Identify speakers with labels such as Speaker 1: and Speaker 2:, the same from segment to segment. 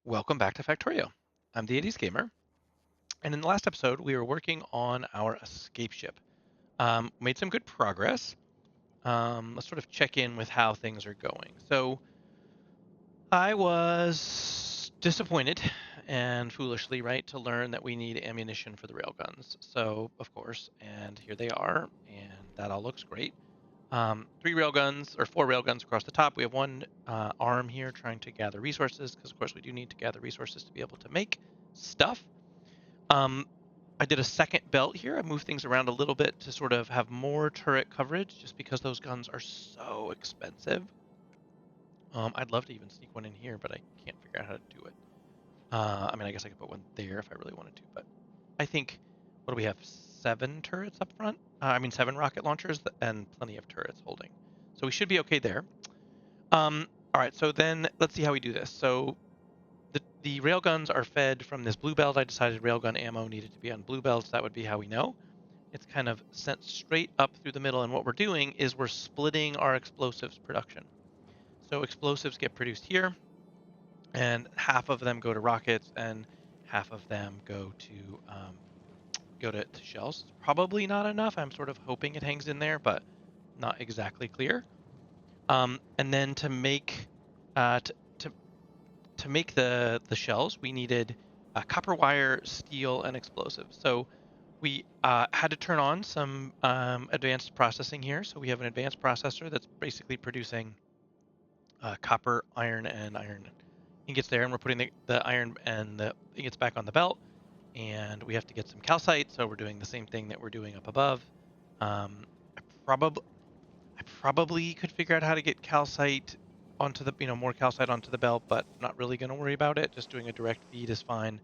Speaker 1: Welcome back to Factorio. I'm the 80s Gamer, and in the last episode, we were working on our escape ship. Made some good progress. Let's sort of check in with how things are going. So, I was disappointed and foolishly, right, to learn that we need ammunition for the railguns. So, of course, and here they are, and that all looks great. Three railguns, or four railguns across the top. We have one arm here trying to gather resources, because of course we do need to gather resources to be able to make stuff. Um, I did a second belt here. I moved things around a little bit to sort of have more turret coverage, just because those guns are so expensive. I'd love to even sneak one in here, but I can't figure out how to do it. I mean, I guess I could put one there if I really wanted to, but I think, what do we have? 7 turrets up front? I mean, 7 rocket launchers and plenty of turrets holding. So we should be okay there. All right, so then let's see how we do this. So the railguns are fed from this blue belt. I decided railgun ammo needed to be on blue belts. That would be how we know. It's kind of sent straight up through the middle, and what we're doing is we're splitting our explosives production. So explosives get produced here, and half of them go to rockets, and half of them go to shells. It's probably not enough. I'm sort of hoping it hangs in there, but not exactly clear. And then to make to make the shells, we needed copper wire, steel, and explosives. So we had to turn on some advanced processing here. So we have an advanced processor that's basically producing copper, iron, and iron ingots there, and we're putting the iron and the ingots back on the belt. And we have to get some calcite, so we're doing the same thing that we're doing up above. Um, I probably I probably could figure out how to get calcite onto the, more calcite onto the belt, but not really going to worry about it. Just doing a direct feed is fine.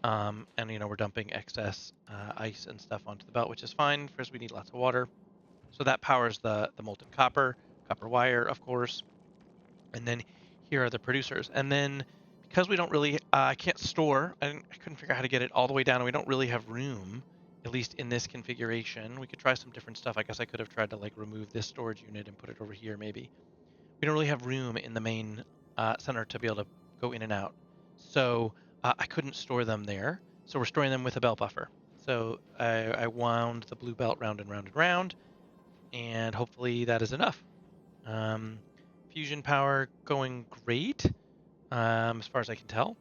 Speaker 1: And we're dumping excess ice and stuff onto the belt, which is fine. First, we need lots of water, so that powers the molten copper wire, of course. And then here are the producers. And then because we don't really, I can't store. I couldn't figure out how to get it all the way down, and we don't really have room, at least in this configuration. We could try some different stuff. I guess I could have tried to like remove this storage unit and put it over here, maybe. We don't really have room in the main center to be able to go in and out. So I couldn't store them there. So we're storing them with a belt buffer. So I wound the blue belt round and round and round, and hopefully that is enough. Um, Fusion power going great, as far as I can tell.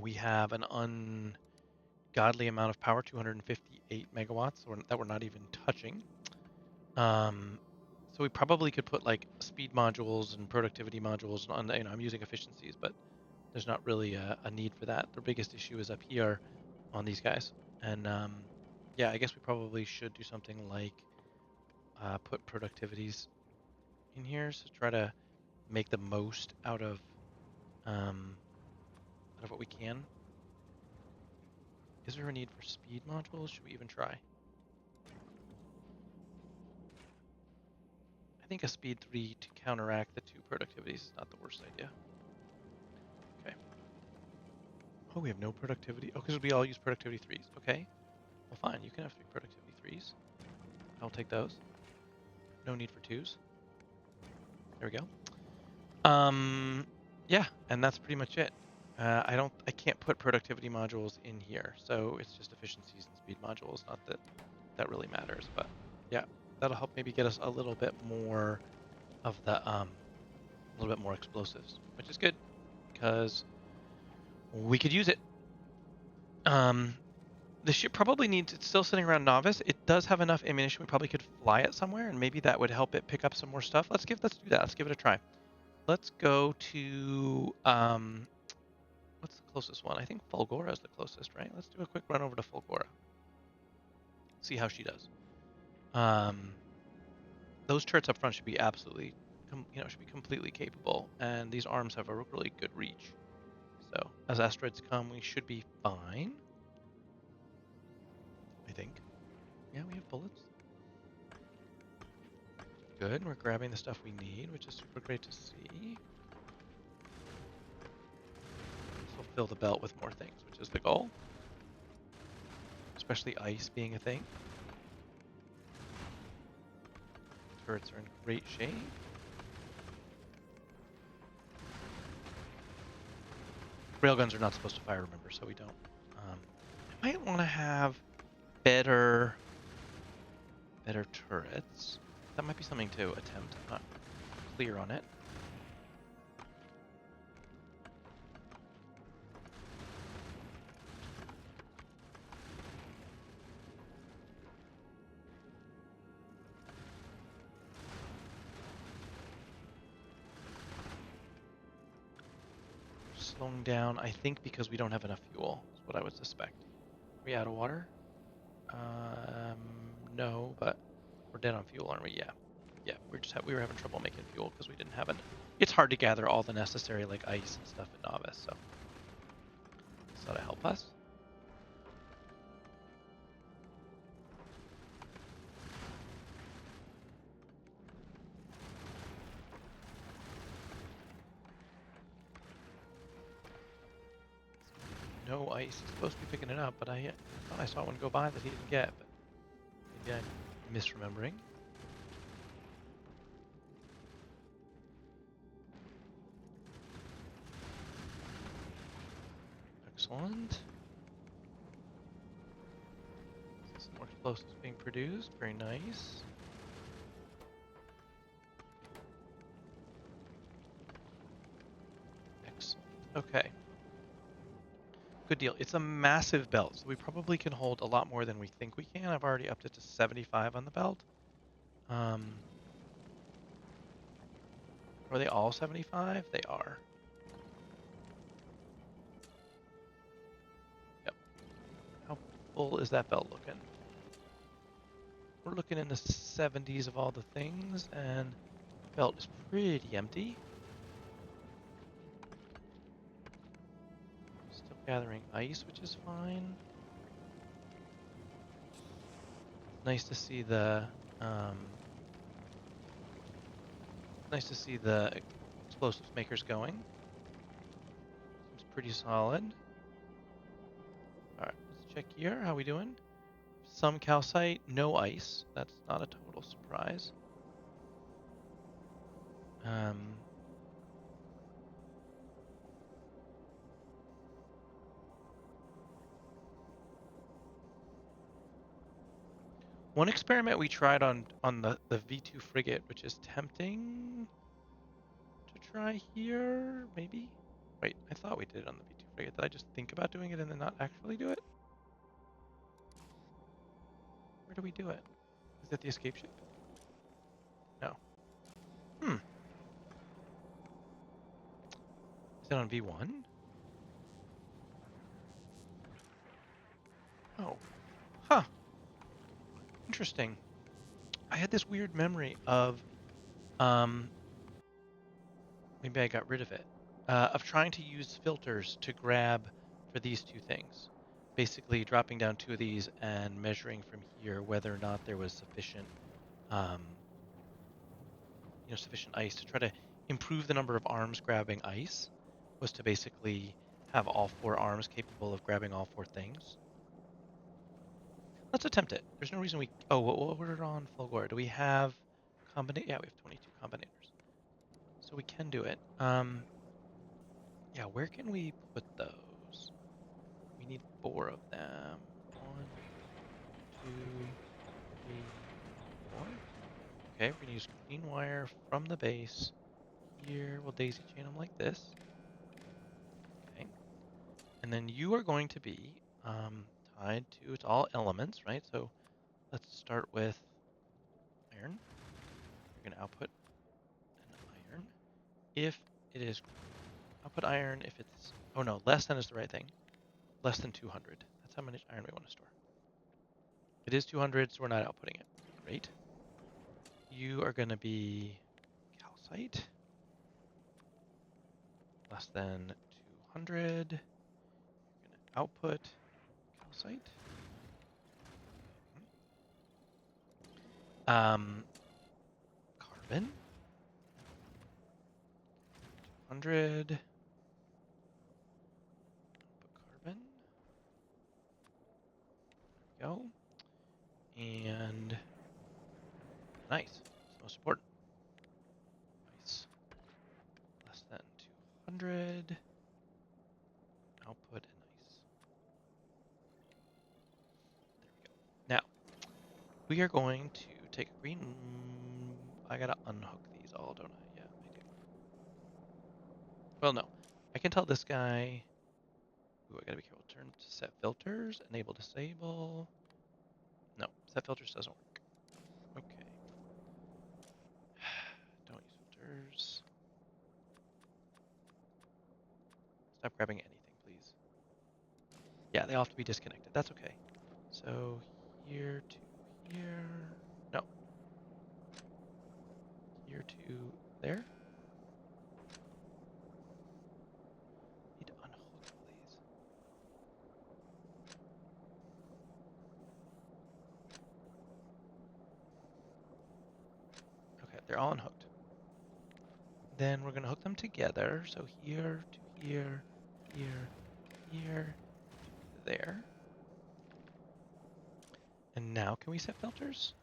Speaker 1: We have an ungodly amount of power, 258 megawatts, that we're not even touching. Um, so we probably could put like speed modules and productivity modules on. I'm using efficiencies, but there's not really a need for that. The biggest issue is up here on these guys, and yeah, I guess we probably should do something like put productivities in here to try to make the most um, out of what we can. Is there a need for speed modules? Should we even try? I think a speed 3 to counteract the 2 productivities is not the worst idea. Okay. Oh, we have no productivity. Oh, because we all use productivity 3s. Okay. Well, fine. You can have 3 productivity 3s. I'll take those. No need for 2s. There we go. Yeah, and that's pretty much it. I can't put productivity modules in here, so it's just efficiencies and speed modules. Not that that really matters, but yeah, that'll help maybe get us a little bit more of a little bit more explosives, which is good because we could use it. Um, the ship probably needs. It's still sitting around novice. It does have enough ammunition. We probably could fly it somewhere, and maybe that would help it pick up some more stuff. Let's do that. Let's give it a try. Let's go to what's the closest one? I think Fulgora is the closest, right? Let's do a quick run over to Fulgora. See how she does. Those turrets up front should be absolutely, should be completely capable, and these arms have a really good reach. So as asteroids come, we should be fine. I think. Yeah, we have bullets. Good. We're grabbing the stuff we need, which is super great to see. This will fill the belt with more things, which is the goal. Especially ice being a thing. Turrets are in great shape. Railguns are not supposed to fire, remember, so we don't. I might want to have better turrets. That might be something to attempt. I'm not clear on it. Slowing down, I think because we don't have enough fuel, is what I would suspect. Are we out of water? No, but we're dead on fuel, aren't we? Yeah. Yeah, we were having trouble making fuel because we didn't have it. It's hard to gather all the necessary like ice and stuff in novice, so this ought to help us. No ice. He's supposed to be picking it up, but I thought I saw one go by that he didn't get, but maybe I'm misremembering. Excellent. Some more explosives being produced. Very nice. Excellent. Okay. Good deal. It's a massive belt, so we probably can hold a lot more than we think we can. I've already upped it to 75 on the belt. Are they all 75? They are. Yep. How full is that belt looking? We're looking in the 70s of all the things, and the belt is pretty empty. Still gathering ice, which is fine. Nice to see the explosives makers going. Seems pretty solid. All right, let's check here. How we doing? Some calcite, no ice. That's not a total surprise. One experiment we tried on the V2 frigate, which is tempting to try here, maybe? Wait, I thought we did it on the V2 frigate. Did I just think about doing it and then not actually do it? Where do we do it? Is that the escape ship? No. Is that on V1? Oh. Huh. Interesting. I had this weird memory of, maybe I got rid of it, of trying to use filters to grab for these two things. Basically dropping down two of these and measuring from here whether or not there was sufficient, sufficient ice to try to improve the number of arms grabbing ice, was to basically have all four arms capable of grabbing all four things. Let's attempt it. There's no reason we... Oh, what we're on Fulgore. Do we have... Yeah, we have 22 combinators. So we can do it. Yeah, where can we put those? We need 4 of them. 1, 2, 3, 4. Okay, we're gonna use green wire from the base. Here, we'll daisy chain them like this. Okay. And then you are going to be tied to, it's all elements, right? So let's start with iron. You're gonna output an iron. If it is output iron, if it's, oh no, less than is the right thing. Less than 200. That's how much iron we want to store. It is 200, so we're not outputting it. Great. You are going to be calcite. Less than 200. You're going to output calcite. Carbon. 200. Output carbon. There we go. And nice. It's most important. Nice. Less than 200. We are going to take a green. I gotta unhook these all, don't I? Yeah, I do. Well, no. I can tell this guy. Ooh, I gotta be careful. Turn to set filters. Enable disable. No, set filters doesn't work. Okay. Don't use filters. Stop grabbing anything, please. Yeah, they all have to be disconnected. That's okay. So here to here. No, here to there. Need to unhook all these. Okay, they're all unhooked. Then we're gonna hook them together. So here to here, here, here, to there. And now can we set filters?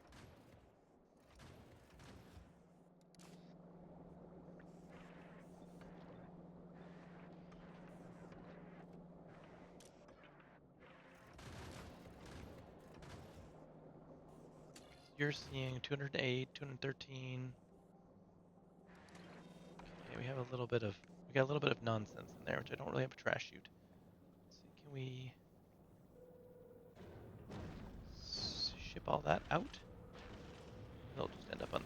Speaker 1: You're seeing 208, 213. Okay, we got a little bit of nonsense in there, which I don't really have a trash chute. Let's see, can we ship all that out? It'll just end up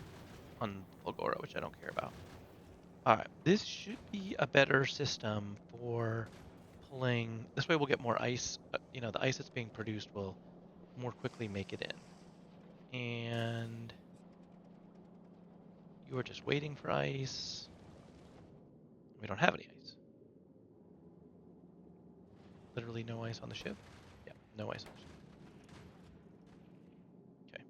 Speaker 1: on Fulgora, which I don't care about. All right, this should be a better system for pulling. This way we'll get more ice. The ice that's being produced will more quickly make it in. And you are just waiting for ice. We don't have any ice. Literally no ice on the ship? Yeah, no ice on the ship. Okay.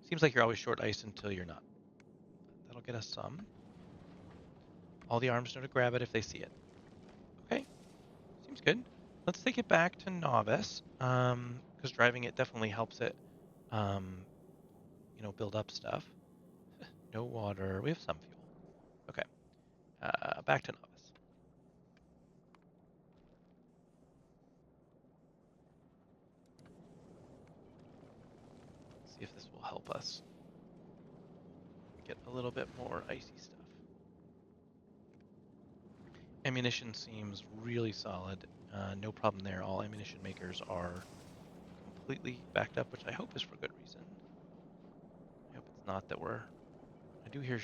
Speaker 1: Seems like you're always short ice until you're not. That'll get us some. All the arms know to grab it if they see it. Okay, seems good. Let's take it back to novice, because driving it definitely helps it, um, build up stuff. No water. We have some fuel. Okay, back to novice. See if this will help us get a little bit more icy stuff. Ammunition seems really solid. No problem there. All ammunition makers are completely backed up, which I hope is for good reason. I hope it's not that I do hear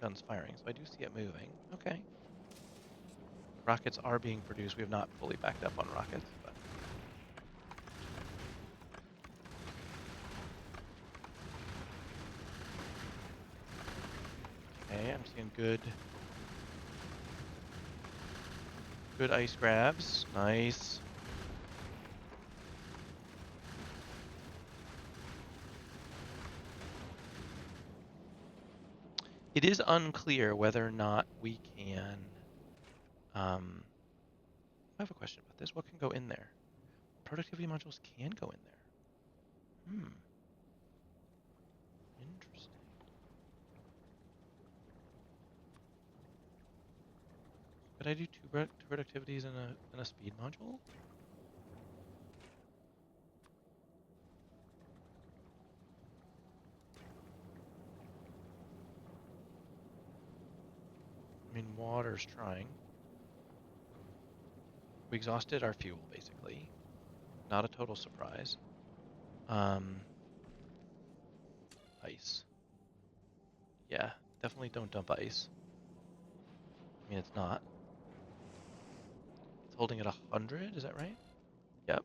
Speaker 1: guns firing, so I do see it moving. Okay. Rockets are being produced. We have not fully backed up on rockets, but okay, I'm seeing good ice grabs. Nice. It is unclear whether or not we can. I have a question about this. What can go in there? Productivity modules can go in there. Interesting. Could I do two productivities in a speed module? I mean, water's trying. We exhausted our fuel, basically. Not a total surprise. Ice. Yeah, definitely don't dump ice. I mean, it's not. It's holding at 100, is that right? Yep.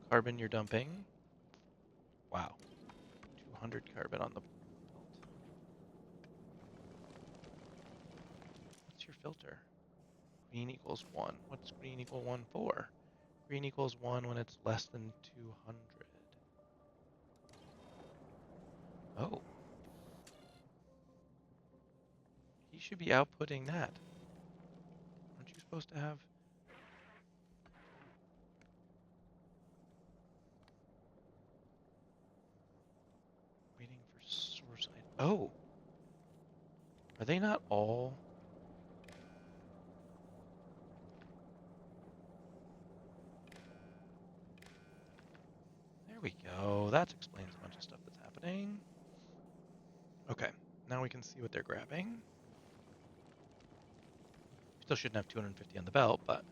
Speaker 1: Carbon you're dumping. Wow. 200 carbon on the belt. What's your filter? Green equals 1. What's green equal 1 for? Green equals 1 when it's less than 200. Oh. He should be outputting that. Aren't you supposed to have... Waiting for source... Oh! Are they not all... Are they not all There we go. That explains a bunch of stuff that's happening. Okay, now we can see what they're grabbing. Still shouldn't have 250 on the belt, but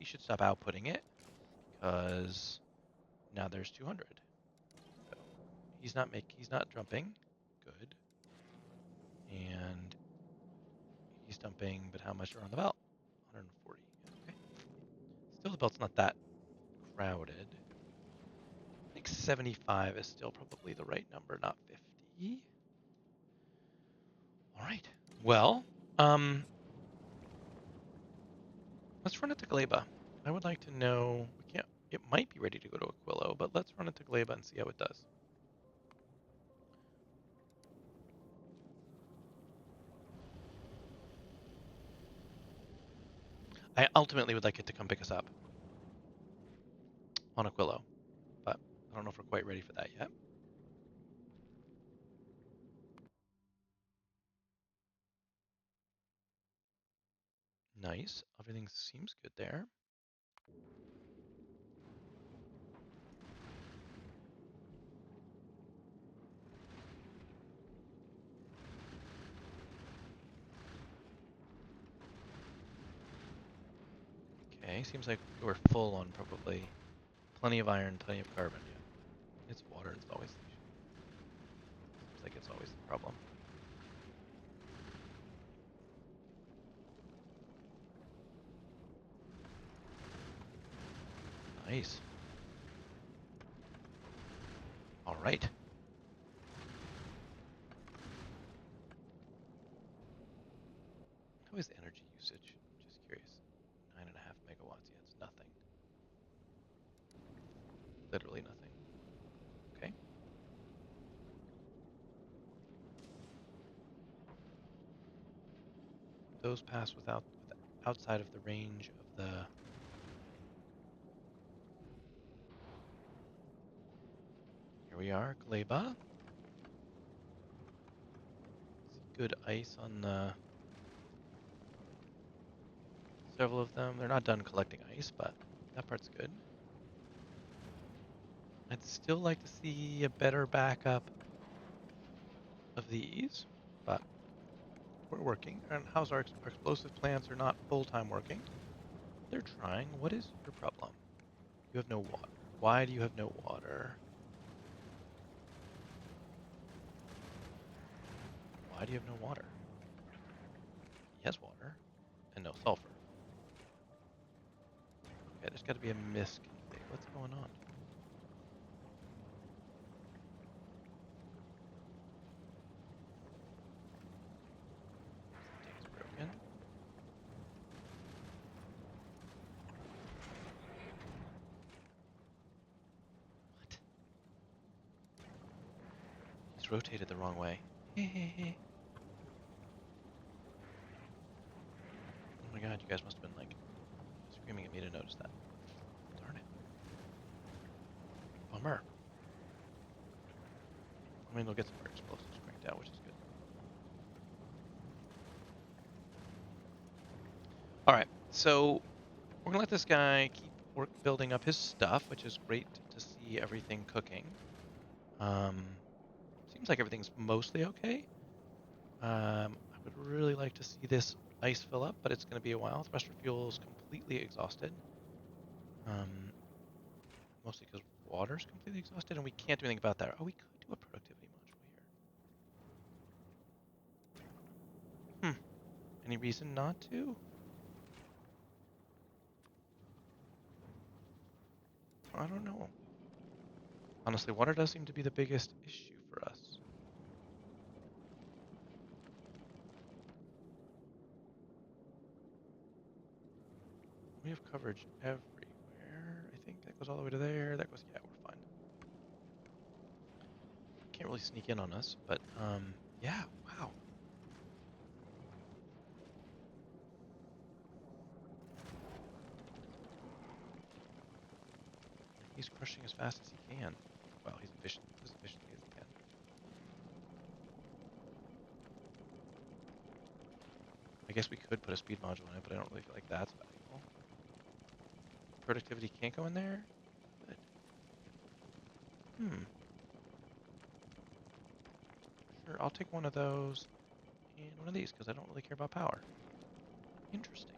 Speaker 1: he should stop outputting it because now there's 200. So he's not jumping. Good. And he's dumping, but how much are on the belt? 140. Okay. Still, the belt's not that crowded. I think 75 is still probably the right number, not 50. All right. Well, um, let's run it to Gleba. I would like to know. We can't. It might be ready to go to Aquilo, but let's run it to Gleba and see how it does. I ultimately would like it to come pick us up on Aquilo, but I don't know if we're quite ready for that yet. Nice. Everything seems good there. Okay, seems like we're full on probably plenty of iron, plenty of carbon. Yeah. It's water. It's always the issue. Seems like it's always the problem. Nice. All right. How is energy usage? Just curious. 9.5 megawatts. Yeah, it's nothing. Literally nothing. Okay. Those pass outside of the range of the. Here we are, Gleba. Good ice on the several of them. They're not done collecting ice, but that part's good. I'd still like to see a better backup of these, but we're working. And how's our explosive plants are not full-time working? They're trying. What is your problem? You have no water. Why do you have no water? Why do you have no water? He has water and no sulfur. Okay, there's got to be a misconfig. What's going on? Something's broken. What? He's rotated the wrong way. Oh my god, you guys must have been like screaming at me to notice that. Darn it. Bummer. I mean, we'll get some more explosives cranked out, which is good. Alright, so we're gonna let this guy keep building up his stuff, which is great to see everything cooking. Seems like everything's mostly okay. I would really like to see this ice fill up, but it's going to be a while. Thruster fuel is completely exhausted. Mostly because water's completely exhausted, and we can't do anything about that. Oh, we could do a productivity module here. Any reason not to? I don't know. Honestly, water does seem to be the biggest issue for us. We have coverage everywhere. I think that goes all the way to there. That goes, yeah, we're fine. Can't really sneak in on us, but yeah, wow. He's crushing as fast as he can. Well, he's efficient, as efficiently as he can. I guess we could put a speed module in it, but I don't really feel like that's valuable. productivity can't go in there? Good. Sure, I'll take one of those and one of these because I don't really care about power. Interesting.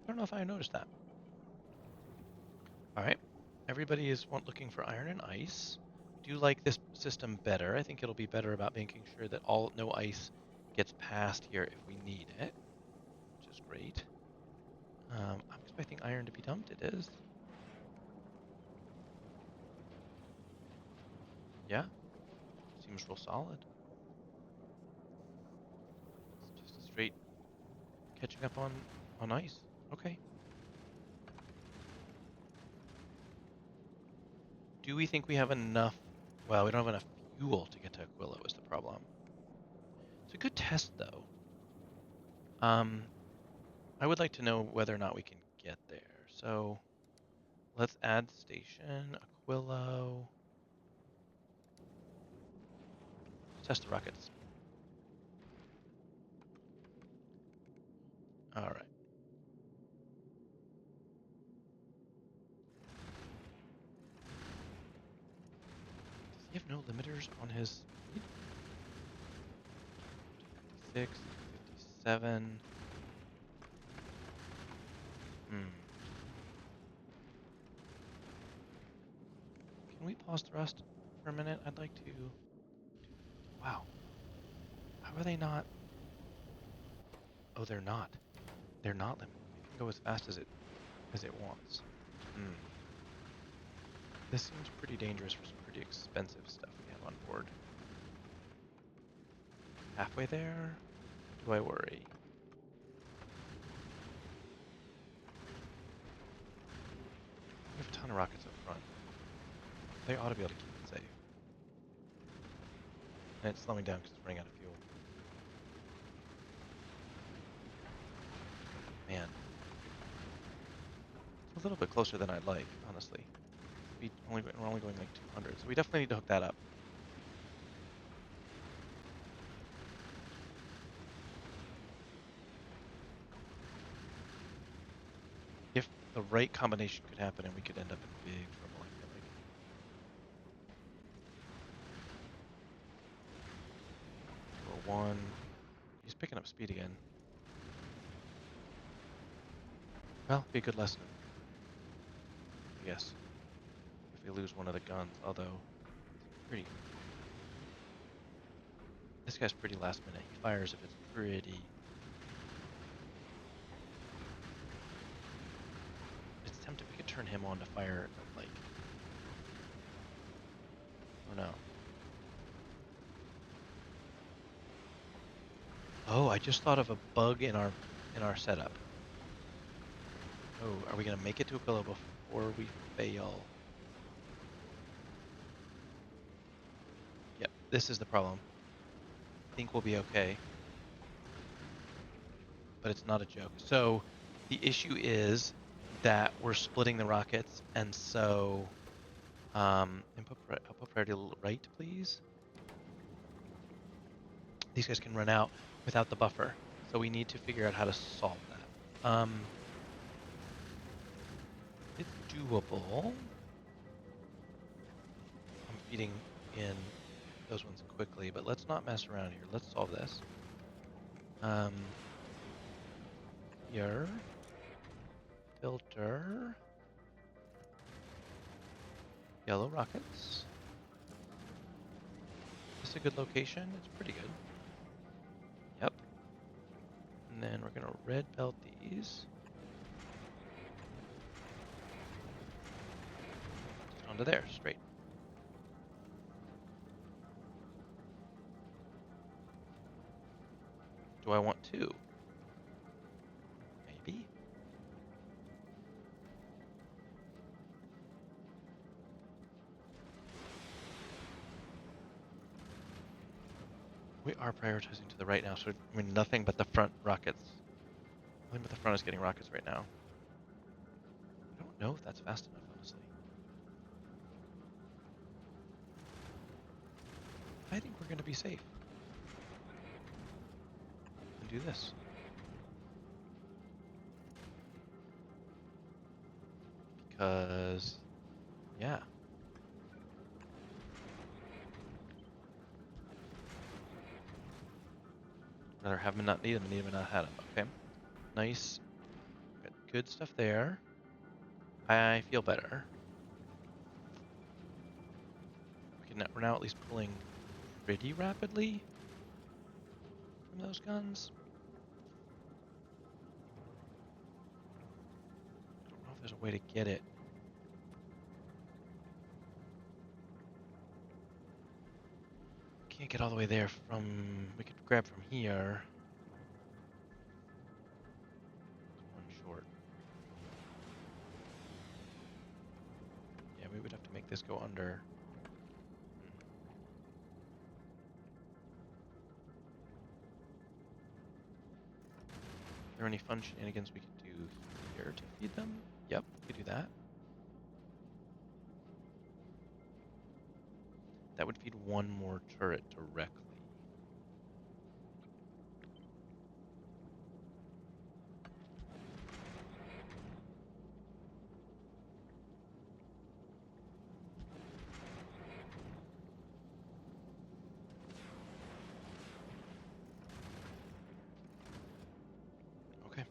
Speaker 1: I don't know if I noticed that. All right. Everybody is looking for iron and ice. I do like this system better. I think it'll be better about making sure that no ice gets past here if we need it, which is great. I'm expecting iron to be dumped. It is. Yeah, seems real solid. It's just a straight catching up on ice. Okay. Do we think we have enough? Well, we don't have enough fuel to get to Aquila is the problem. It's a good test, though. I would like to know whether or not we can get there. So let's add station, Aquilo. Let's test the rockets. All right. Does he have no limiters on his speed? 56, 57. Can we pause thrust for a minute? I'd like to. Wow. How are they not? Oh, they're not. They're not limited. It can go as fast as it wants. This seems pretty dangerous for some pretty expensive stuff we have on board. Halfway there? Do I worry? We have a ton of rockets up front. They ought to be able to keep it safe. And it's slowing down because it's running out of fuel. Man. It's a little bit closer than I'd like, honestly. We're only going like 200, so we definitely need to hook that up. If the right combination could happen and we could end up in big trouble, I feel like. Roll one. He's picking up speed again. Well, be a good lesson, I guess. If we lose one of the guns, although pretty. This guy's pretty last minute. He fires if it's pretty. It's tempting we could turn him on to fire, like. Oh no. Oh, I just thought of a bug in our setup. Oh, are we gonna make it to Aquila before we fail? Yep, this is the problem. I think we'll be okay. But it's not a joke. So the issue is that we're splitting the rockets, and so input priority right, please. These guys can run out without the buffer, so we need to figure out how to solve that. It's doable. I'm feeding in those ones quickly, but let's not mess around here. Let's solve this. Here. Filter. Yellow rockets. Is this a good location? It's pretty good. Yep. And then we're gonna red belt these. Just onto there, straight. Do I want two? Maybe. We are prioritizing to the right now, so I mean nothing but the front rockets. Nothing but the front is getting rockets right now. I don't know if that's fast enough, honestly. I think we're gonna be safe. And do this. because, yeah. Rather have them and not need them, and need them and not have them. Okay. Nice. Got good stuff there. I feel better. We're now at least pulling pretty rapidly from those guns. I don't know if there's a way to get it. Can't get all the way there from... We could grab from here. One short. Yeah, we would have to make this go under. Are there any fun shenanigans we could do here to feed them? Yep, we could do that. That would feed one more turret directly. Okay.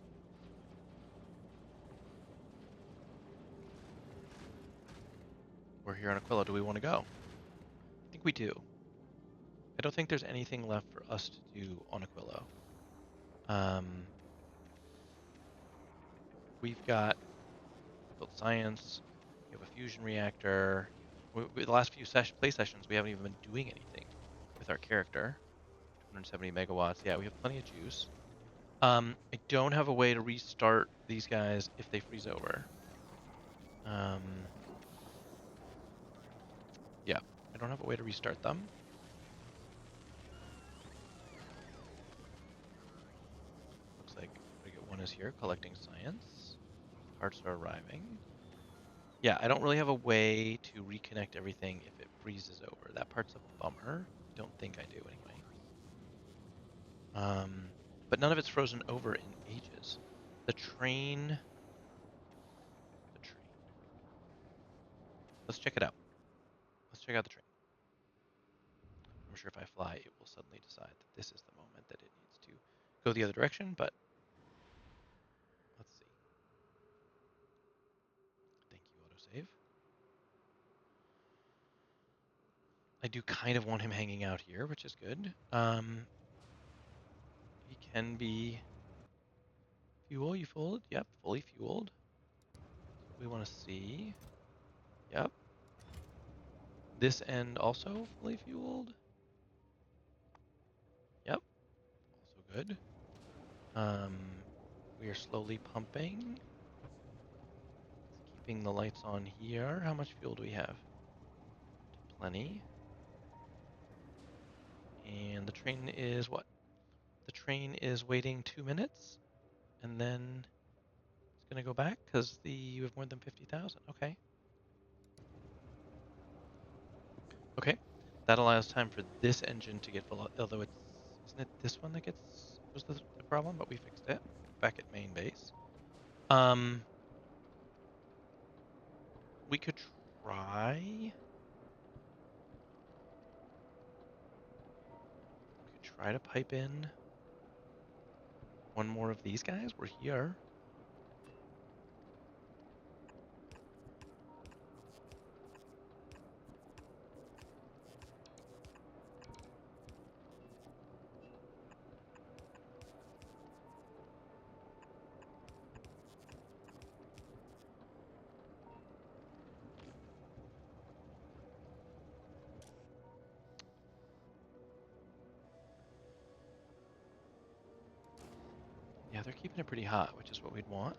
Speaker 1: We're here on Aquila. Do we want to go? I think we do. I don't think there's anything left for us to do on Aquila. We've got built science. We have a fusion reactor. The last few play sessions, we haven't even been doing anything with our character. 270 megawatts. Yeah, we have plenty of juice. I don't have a way to restart these guys if they freeze over. Yeah, I don't have a way to restart them. Looks like Frigate 1 is here collecting science. Parts are arriving. Yeah, I don't really have a way to reconnect everything if it freezes over. That part's a bummer. Don't think I do anyway. But none of it's frozen over in ages. The train. Let's check it out. Let's check out the train. I'm sure if I fly, it will suddenly decide that this is the moment that it needs to go the other direction, but let's see. Thank you, autosave. I do kind of want him hanging out here, which is good. He can be fuel. You fueled? Yep, fully fueled. That's what we want to see. Yep. This end also fully fueled. Yep. Also good. We are slowly pumping. Keeping the lights on here. How much fuel do we have? Plenty. And the train is what? The train is waiting 2 minutes, and then it's going to go back because you have more than 50,000. Okay. Okay. That allows time for this engine to get full, although isn't it this one that was the problem, but we fixed it back at main base. We could try. Try to pipe in one more of these guys. We're here. Yeah, they're keeping it pretty hot, which is what we'd want.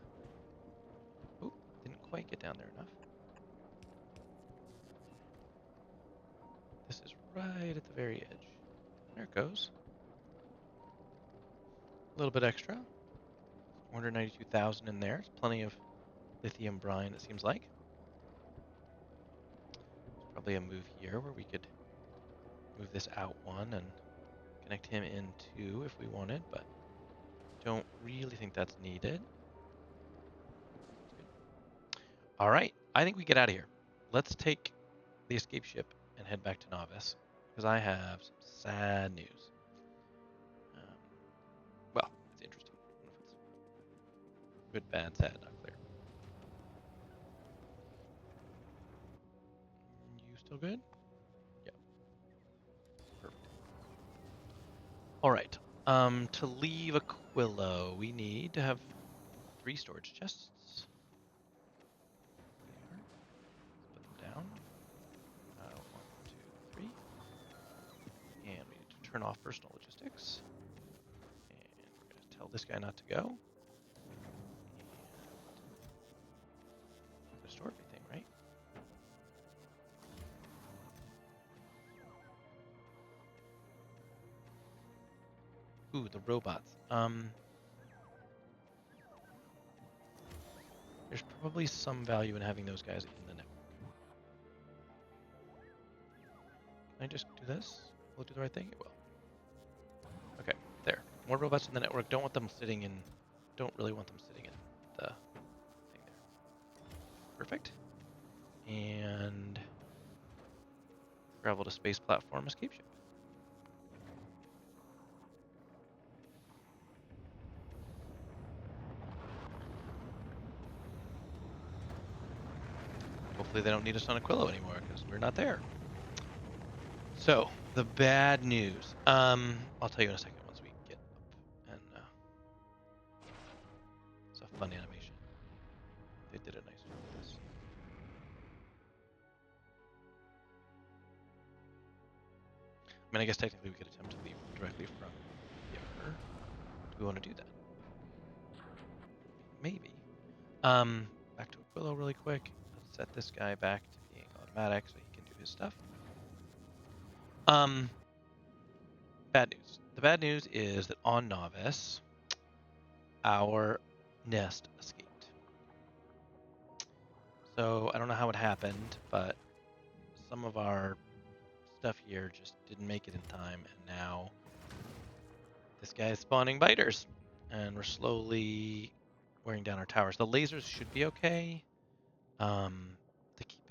Speaker 1: Oh, didn't quite get down there enough. This is right at the very edge. There it goes. A little bit extra. 492,000 in there. It's plenty of lithium brine, it seems like. There's probably a move here where we could move this out one and connect him in two if we wanted, but don't really think that's needed. All right. I think we get out of here. Let's take the escape ship and head back to Novice, because I have some sad news. Um, well, it's interesting. I don't know if it's good, bad, sad, not clear. You still good? Yep. Perfect. All right. To leave Aquilo, we need to have 3 storage chests. There. Let's put them down. 1, 2, 3. And we need to turn off personal logistics. And we're going to tell this guy not to go. And restore everything, right? Ooh, the robots. There's probably some value in having those guys in the network. Can I just do this? Will it do the right thing? It will. Okay, there. More robots in the network. Don't want them sitting in. Don't really want them sitting in the thing there. Perfect. And travel to space platform escape ship. Hopefully they don't need us on Aquilo anymore because we're not there. So the bad news. I'll tell you in a second once we get up. And it's a fun animation. They did a nice job with this. I mean, I guess technically we could attempt to leave directly from the Emperor. Do we want to do that? Maybe. Back to Aquilo really quick. Let's set this guy back to being automatic so he can do his stuff. Bad news. The bad news is that on Novice, our nest escaped. So I don't know how it happened, but some of our stuff here just didn't make it in time, and now this guy is spawning biters, and we're slowly wearing down our towers. The lasers should be okay, to keep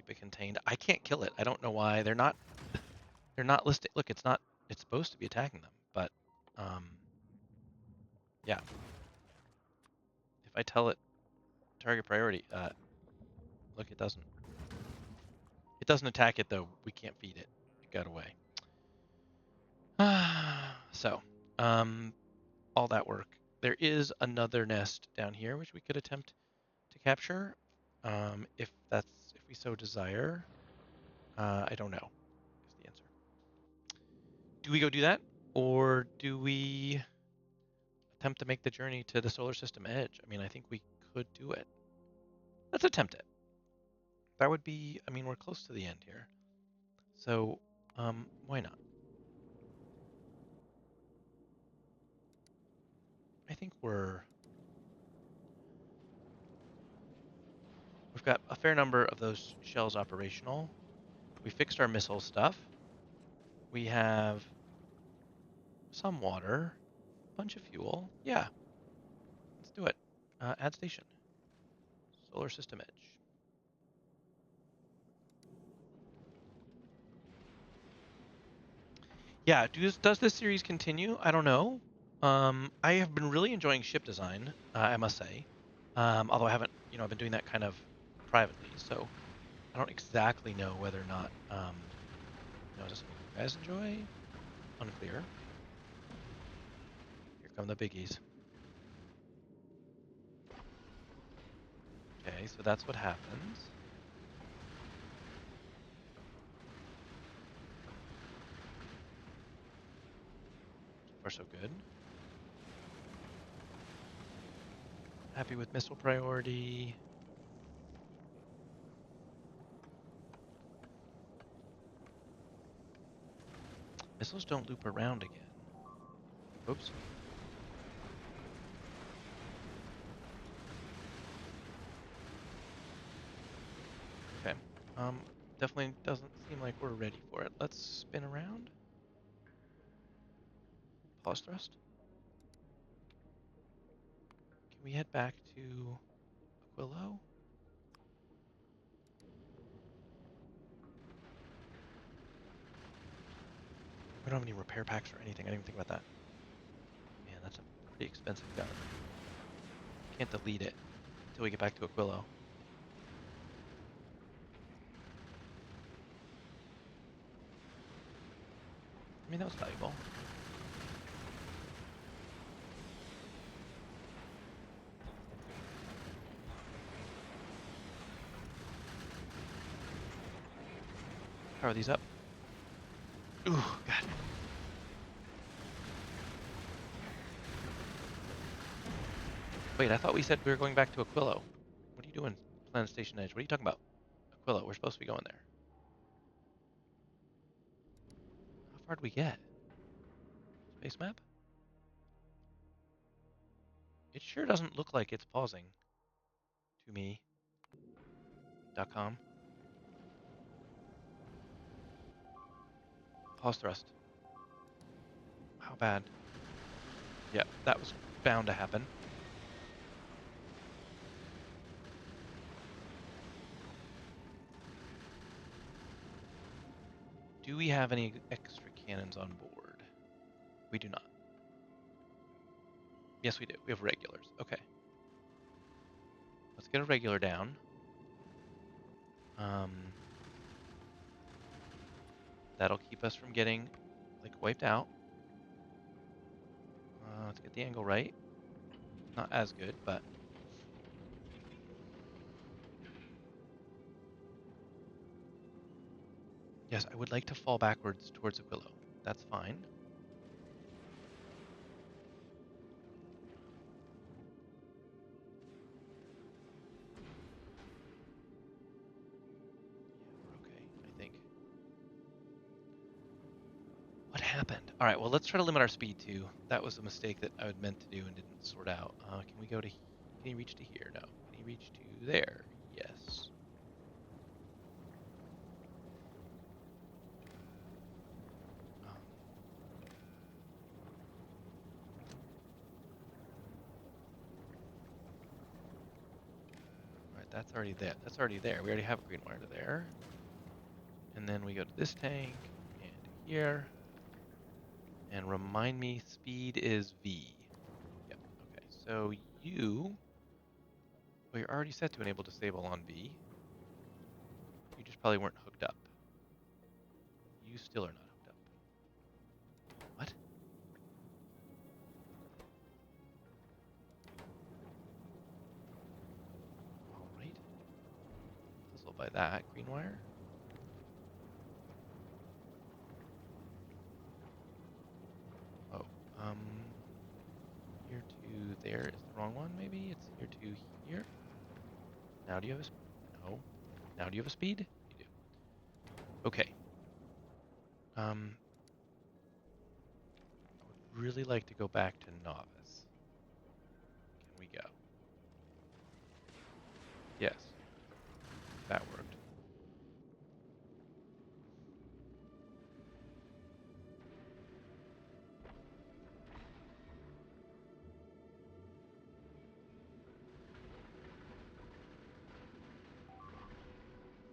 Speaker 1: it contained. I can't kill it. I don't know why. They're not listed. Look, it's not. It's supposed to be attacking them, but yeah. If I tell it target priority, look, it doesn't. It doesn't attack it though. We can't feed it. It got away. So, all that work. There is another nest down here which we could attempt to capture, if we so desire. I don't know. Is the answer. Do we go do that, or do we attempt to make the journey to the solar system edge? I mean, I think we could do it. Let's attempt it. That would be. I mean, we're close to the end here, so why not? I think we've got a fair number of those shells operational. We fixed our missile stuff. We have some water, a bunch of fuel. Yeah, let's do it. Add station. Solar system edge. Yeah, does this series continue? I don't know. I have been really enjoying ship design, I must say. Although I haven't, I've been doing that kind of privately, so I don't exactly know whether or not, is this something you guys enjoy? Unclear. Here come the biggies. Okay, so that's what happens. So far, so good. Happy with missile priority. Missiles don't loop around again. Oops. Okay. Definitely doesn't seem like we're ready for it. Let's spin around. Pause thrust. Can we head back to Aquilo? We don't have any repair packs or anything. I didn't even think about that. Man, that's a pretty expensive gun. Can't delete it until we get back to Aquilo. I mean, that was valuable. Power these up. Ooh, God. Wait, I thought we said we were going back to Aquilo. What are you doing, Planet Station Edge? What are you talking about? Aquilo, we're supposed to be going there. How far did we get? Space map? It sure doesn't look like it's pausing to me. .com. Pause thrust. How bad? Yeah, that was bound to happen. Do we have any extra cannons on board? We do not. Yes, we do. We have regulars. Okay. Let's get a regular down. That'll keep us from getting, like, wiped out. Let's get the angle right. Not as good, but... Yes, I would like to fall backwards towards Aquilo. That's fine. We're okay, I think. What happened? All right, well, let's try to limit our speed too. That was a mistake that I had meant to do and didn't sort out. Can we go to... Can he reach to here? No. Can he reach to there? Yes. All right, that's already there. That's already there. We already have a green wire to there. And then we go to this tank and here. And remind me, speed is V. Yep, okay. So you... Well, you're already set to enable disable on V. You just probably weren't hooked up. You still are not hooked up. What? Alright. Puzzled by that. Green wire? Oh, here to there is the wrong one, maybe? It's here to here? Now do you have a... No. Now do you have a speed? You do. Okay. I would really like to go back to novice. Can we go? Yes. That worked.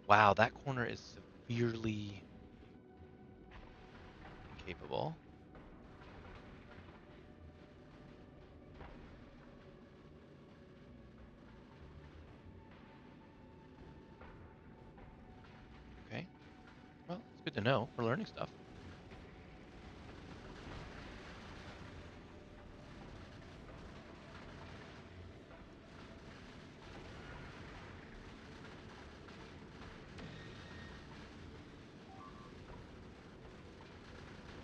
Speaker 1: Wow, that corner is severely incapable. Okay. Well, it's good to know. We're learning stuff.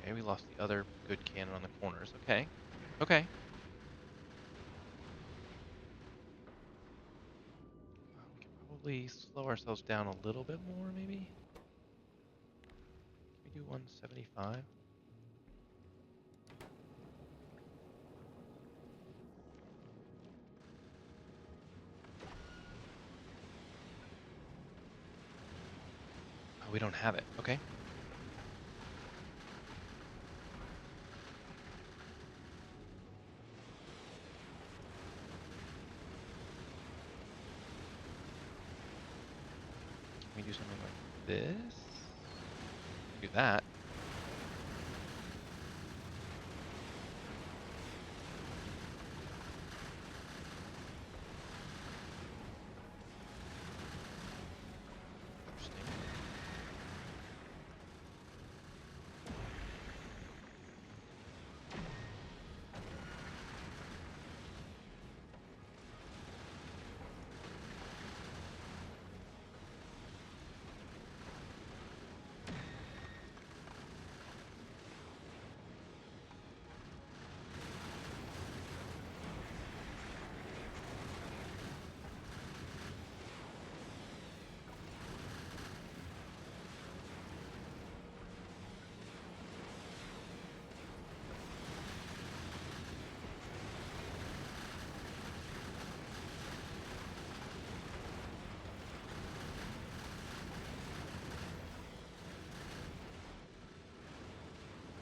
Speaker 1: Okay, we lost the other good cannon on the corners. Okay. Okay. We can probably slow ourselves down a little bit more, maybe? Can we do 175? Oh, we don't have it. Okay. Can we do something like this? Do that.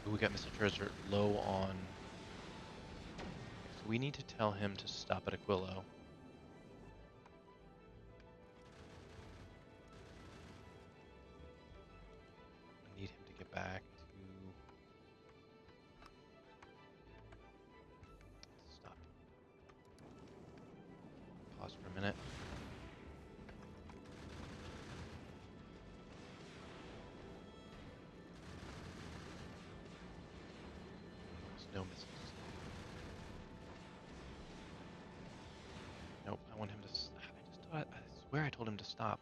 Speaker 1: Ooh, we got Mr. Treasure low on. So we need to tell him to stop at Aquilo. I need him to get back to. Stop. Pause for a minute. There's no missiles. Nope, I want him to. I swear I told him to stop.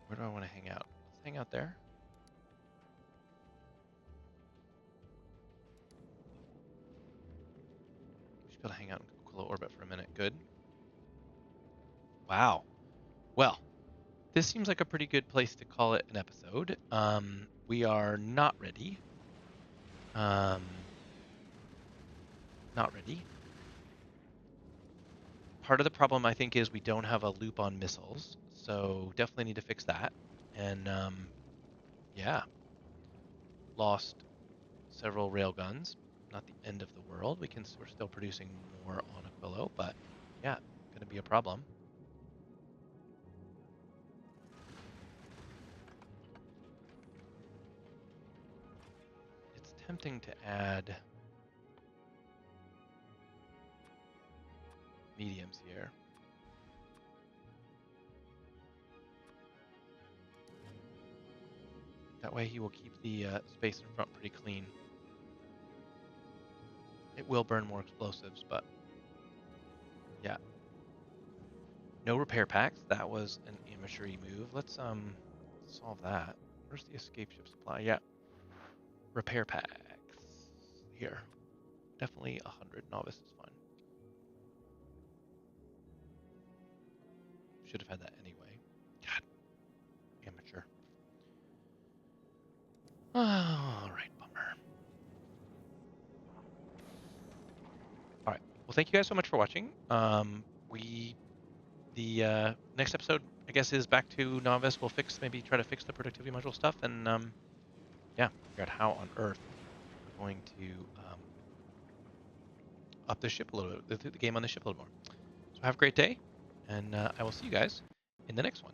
Speaker 1: Where do I want to hang out? Let's hang out there. We should be able to hang out in Aquilo orbit for a minute. Good. Wow. Well, this seems like a pretty good place to call it an episode. We are not ready. Not ready. Part of the problem, I think, is we don't have a loop on missiles, so definitely need to fix that. And yeah, lost several railguns. Not the end of the world. We're still producing more on Aquilo, but yeah, going to be a problem. It's tempting to add mediums here. That way he will keep the space in front pretty clean. It will burn more explosives, but yeah. No repair packs. That was an amateur-y move. Let's solve that. Where's the escape ship supply? Yeah. Repair packs. Here. Definitely 100. Novice is fine. Should have had that anyway. God. Amateur. Alright, bummer. Alright. Well, thank you guys so much for watching. The next episode, I guess, is back to Novice. We'll maybe try to fix the productivity module stuff, and yeah, figure out how on earth we're going to up the ship a little bit, the game on the ship a little more. So have a great day, and I will see you guys in the next one.